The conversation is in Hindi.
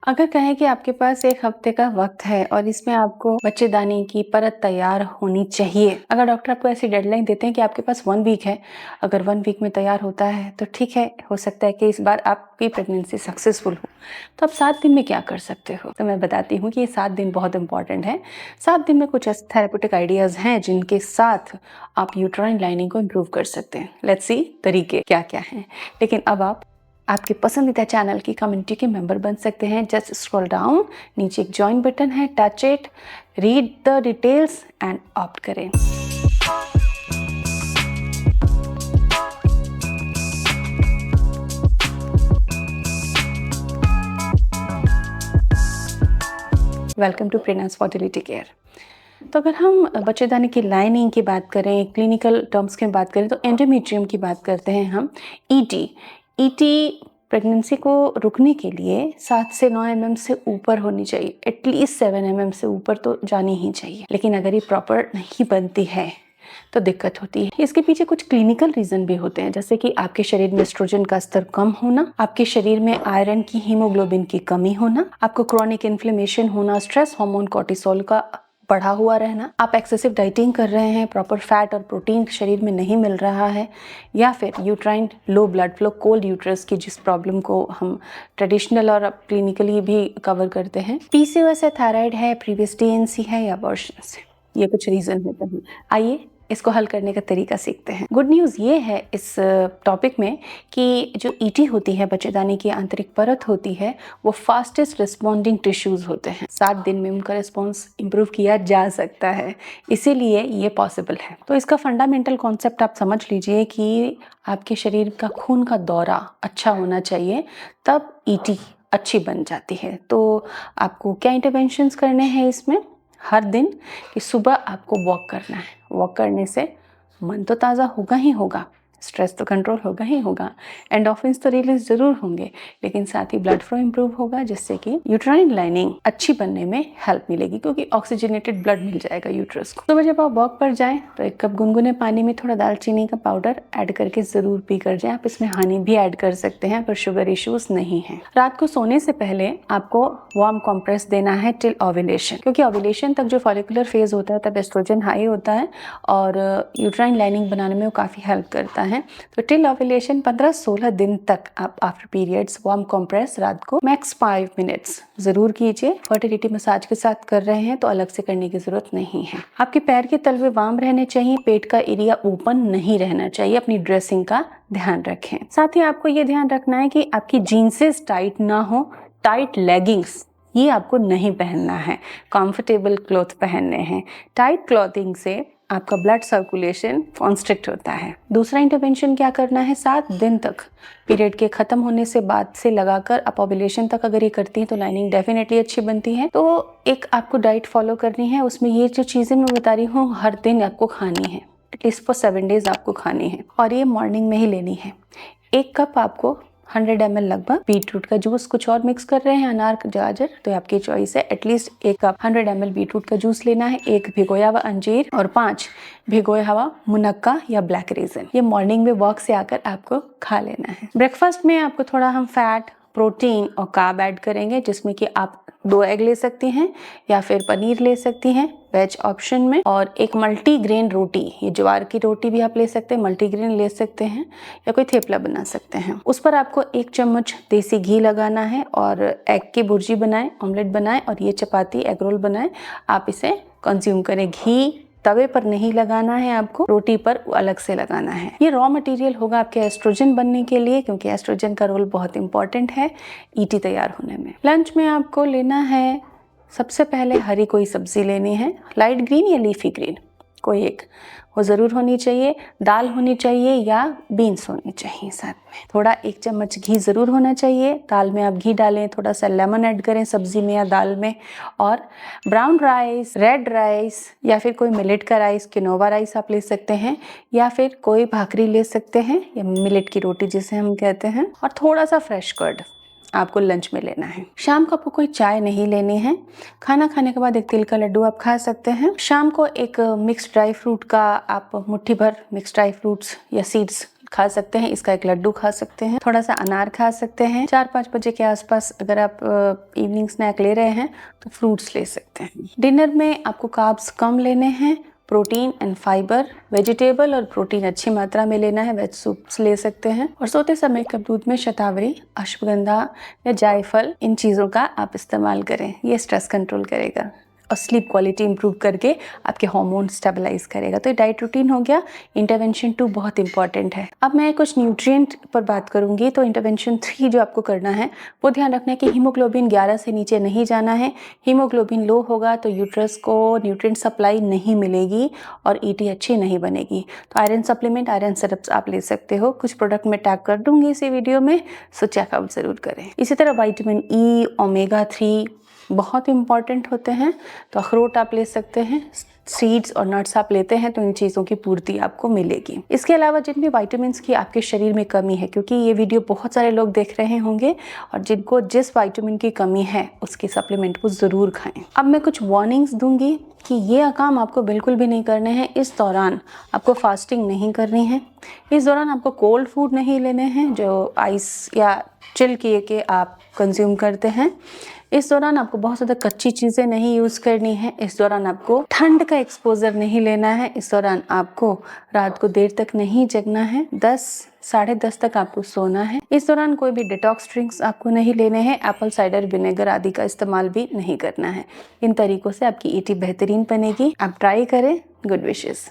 अगर कहें कि आपके पास 1 हफ्ते का वक्त है और इसमें आपको बच्चेदानी की परत तैयार होनी चाहिए। अगर डॉक्टर आपको ऐसी डेडलाइन देते हैं कि आपके पास 1 वीक है, अगर 1 वीक में तैयार होता है तो ठीक है, हो सकता है कि इस बार आपकी प्रेगनेंसी सक्सेसफुल हो। तो आप 7 दिन में क्या कर सकते हो? तो मैं बताती हूँ कि ये 7 दिन बहुत इंपॉर्टेंट है। 7 दिन में कुछ ऐसे थेरेप्यूटिक आइडियाज़ हैं जिनके साथ आप यूट्राइन लाइनिंग को इम्प्रूव कर सकते हैं। लेट्स सी तरीके क्या-क्या हैं। लेकिन अब आप आपके पसंदीदा चैनल की कम्युनिटी के मेंबर बन सकते हैं। जस्ट स्क्रॉल डाउन, नीचे एक ज्वाइन बटन है, touch it, read the details and opt करें। Welcome to Pregnance Fertility Care. तो अगर हम बच्चेदानी की लाइनिंग की बात करें, क्लिनिकल टर्म्स की बात करें, तो एंडोमेट्रियम की बात करते हैं हम। ईटी प्रेगनेंसी को रुकने के लिए 7 से 9 mm से ऊपर होनी चाहिए। एटलीस्ट 7 mm से ऊपर तो जानी ही चाहिए। लेकिन अगर ये प्रॉपर नहीं बनती है तो दिक्कत होती है। इसके पीछे कुछ क्लिनिकल रीजन भी होते हैं, जैसे कि आपके शरीर में एस्ट्रोजन का स्तर कम होना, आपके शरीर में आयरन की, हीमोग्लोबिन की कमी होना, आपको क्रॉनिक इन्फ्लेमेशन होना, स्ट्रेस हार्मोन कोर्टिसोल का बढ़ा हुआ रहना, आप एक्सेसिव डाइटिंग कर रहे हैं, प्रॉपर फैट और प्रोटीन शरीर में नहीं मिल रहा है, या फिर uterine low blood flow, cold uterus की जिस प्रॉब्लम को हम ट्रेडिशनल और क्लिनिकली भी कवर करते हैं, पीसीओएस है, थायराइड है, प्रीवियस टीएनसी है या अबॉर्शंस है। ये कुछ रीजन होते हैं। आइए इसको हल करने का तरीका सीखते हैं। गुड न्यूज़ ये है इस टॉपिक में कि जो ईटी होती है, बच्चेदानी की आंतरिक परत होती है, वो फास्टेस्ट रिस्पॉन्डिंग टिश्यूज होते हैं। 7 दिन में उनका रिस्पॉन्स इंप्रूव किया जा सकता है, इसीलिए ये पॉसिबल है। तो इसका फंडामेंटल कॉन्सेप्ट आप समझ लीजिए कि आपके शरीर का खून का दौरा अच्छा होना चाहिए, तब ईटी अच्छी बन जाती है। तो आपको क्या इंटरवेंशंस करने हैं इसमें? हर दिन कि सुबह आपको वॉक करना है। वॉक करने से मन तो ताज़ा होगा ही होगा, स्ट्रेस तो कंट्रोल होगा ही होगा, एंडोर्फिन्स तो रिलीज जरूर होंगे, लेकिन साथ ही ब्लड फ्लो इंप्रूव होगा, जिससे कि यूट्राइन लाइनिंग अच्छी बनने में हेल्प मिलेगी, क्योंकि ऑक्सीजनेटेड ब्लड मिल जाएगा यूट्रस को। सुबह जब आप वॉक पर जाएं तो 1 कप गुनगुने पानी में थोड़ा दालचीनी का पाउडर ऐड करके जरूर पी कर जाएं। आप इसमें हनी भी ऐड कर सकते हैं, पर शुगर इश्यूज नहीं है। रात को सोने से पहले आपको वार्म कॉम्प्रेस देना है टिल ओव्यूलेशन, क्योंकि ओव्यूलेशन तक जो फॉलिकुलर फेज होता है तब एस्ट्रोजन हाई होता है और यूट्राइन लाइनिंग बनाने में वो काफ़ी हेल्प करता है। तो टिल ओव्यूलेशन 15-16 दिन तक आप आफ्टर पीरियड्स वार्म कॉम्प्रेस रात को मैक्स 5 मिनट्स जरूर कीजिए। फर्टिलिटी मसाज के साथ कर रहे हैं तो अलग से करने की जरूरत नहीं है। आपके पैर के तलवे वार्म रहने चाहिए, पेट का एरिया ओपन नहीं रहना चाहिए। अपनी ड्रेसिंग का ध्यान रखें। साथ ही आपको ये ध्यान रखना है कि आपकी जीन्सेस टाइट ना हो। टाइट लेगिंग्स ये आपको नहीं पहनना है, कंफर्टेबल क्लॉथ पहनने हैं। टाइट क्लॉथिंग से आपका ब्लड सर्कुलेशन कॉन्स्ट्रिक्ट होता है। दूसरा इंटरवेंशन क्या करना है, 7 दिन तक पीरियड के खत्म होने से बाद से लगाकर आप ओव्यूलेशन तक अगर ये करती हैं तो लाइनिंग डेफिनेटली अच्छी बनती है। तो एक आपको डाइट फॉलो करनी है, उसमें ये जो चीज़ें मैं बता रही हूँ हर दिन आपको खानी है, एटलीस्ट फॉर 7 डेज आपको खानी है, और ये मॉर्निंग में ही लेनी है। 1 कप आपको 100 ml लगभग बीटरूट का जूस, कुछ और मिक्स कर रहे हैं अनार गाजर तो आपकी चॉइस है। एटलीस्ट 1 कप 100 ml बीटरूट का जूस लेना है, 1 भिगोया हुआ अंजीर और 5 भिगोया हुआ मुनक्का या ब्लैक रेजन। ये मॉर्निंग में वॉक से आकर आपको खा लेना है। ब्रेकफास्ट में आपको थोड़ा हम फैट, प्रोटीन और कार्ब ऐड करेंगे, जिसमें कि आप 2 एग ले सकती हैं या फिर पनीर ले सकती हैं वेज ऑप्शन में, और एक मल्टीग्रेन रोटी, ये ज्वार की रोटी भी आप ले सकते हैं, मल्टीग्रेन ले सकते हैं, या कोई थेपला बना सकते हैं। उस पर आपको 1 चम्मच देसी घी लगाना है और एग की भुर्जी बनाएं, ऑमलेट बनाएं और ये चपाती एग रोल बनाएं, आप इसे कंज्यूम करें। घी तवे पर नहीं लगाना है, आपको रोटी पर अलग से लगाना है। ये रॉ मटेरियल होगा आपके एस्ट्रोजन बनने के लिए, क्योंकि एस्ट्रोजन का रोल बहुत इंपॉर्टेंट है ईटी तैयार होने में। लंच में आपको लेना है, सबसे पहले हरी कोई सब्जी लेनी है, लाइट ग्रीन या लीफी ग्रीन, कोई एक वो ज़रूर होनी चाहिए। दाल होनी चाहिए या बीन्स होनी चाहिए साथ में। थोड़ा 1 चम्मच घी ज़रूर होना चाहिए। दाल में आप घी डालें, थोड़ा सा लेमन ऐड करें सब्जी में या दाल में। और ब्राउन राइस, रेड राइस या फिर कोई मिलेट का राइस, किनोवा राइस आप ले सकते हैं, या फिर कोई भाकरी ले सकते हैं या मिलेट की रोटी जिसे हम कहते हैं, और थोड़ा सा फ्रेश कर्ड आपको लंच में लेना है। शाम को आपको कोई चाय नहीं लेनी है। खाना खाने के बाद 1 तिल का लड्डू आप खा सकते हैं। शाम को एक मिक्स ड्राई फ्रूट का आप मुट्ठी भर मिक्स ड्राई फ्रूट्स या सीड्स खा सकते हैं, इसका एक लड्डू खा सकते हैं, थोड़ा सा अनार खा सकते हैं। 4-5 बजे के आसपास अगर आप इवनिंग स्नैक ले रहे हैं तो फ्रूट्स ले सकते हैं। डिनर में आपको कार्ब्स कम लेने हैं, प्रोटीन एंड फाइबर, वेजिटेबल और प्रोटीन अच्छी मात्रा में लेना है, वेज सूप्स ले सकते हैं। और सोते समय कप दूध में शतावरी, अश्वगंधा या जायफल, इन चीज़ों का आप इस्तेमाल करें। ये स्ट्रेस कंट्रोल करेगा और स्लीप क्वालिटी इंप्रूव करके आपके हार्मोन स्टेबलाइज करेगा। तो ये डाइट रूटीन हो गया। इंटरवेंशन 2 बहुत इंपॉर्टेंट है। अब मैं कुछ न्यूट्रिएंट पर बात करूंगी। तो इंटरवेंशन 3 जो आपको करना है वो ध्यान रखना है कि हीमोग्लोबिन 11 से नीचे नहीं जाना है। हीमोग्लोबिन लो होगा तो यूट्रस को न्यूट्रिएंट सप्लाई नहीं मिलेगी और ईटी अच्छी नहीं बनेगी। तो आयरन सप्लीमेंट, आयरन सिरप्स आप ले सकते हो। कुछ प्रोडक्ट मैं टैग कर दूंगी इसी वीडियो में, सो चेकआउट ज़रूर करें। इसी तरह विटामिन ई, ओमेगा 3 बहुत इंपॉर्टेंट होते हैं। तो अखरोट आप ले सकते हैं, सीड्स और नट्स आप लेते हैं तो इन चीज़ों की पूर्ति आपको मिलेगी। इसके अलावा जिन भी विटामिन्स की आपके शरीर में कमी है, क्योंकि ये वीडियो बहुत सारे लोग देख रहे होंगे और जिनको जिस विटामिन की कमी है उसकी सप्लीमेंट को ज़रूर खाएं। अब मैं कुछ वार्निंग्स दूंगी कि ये काम आपको बिल्कुल भी नहीं करने हैं। इस दौरान आपको फास्टिंग नहीं करनी है। इस दौरान आपको कोल्ड फूड नहीं लेने हैं जो आइस या चिल किए के आप कंज्यूम करते हैं। इस दौरान आपको बहुत ज़्यादा कच्ची चीज़ें नहीं यूज़ करनी है। इस दौरान आपको ठंड का एक्सपोजर नहीं लेना है। इस दौरान आपको रात को देर तक नहीं जगना है। 10 साढ़े 10 तक आपको सोना है। इस दौरान कोई भी डिटॉक्स ड्रिंक्स आपको नहीं लेने हैं। एप्पल साइडर विनेगर आदि का इस्तेमाल भी नहीं करना है। इन तरीकों से आपकी ईटी बेहतरीन बनेगी। आप ट्राई करें। Good wishes.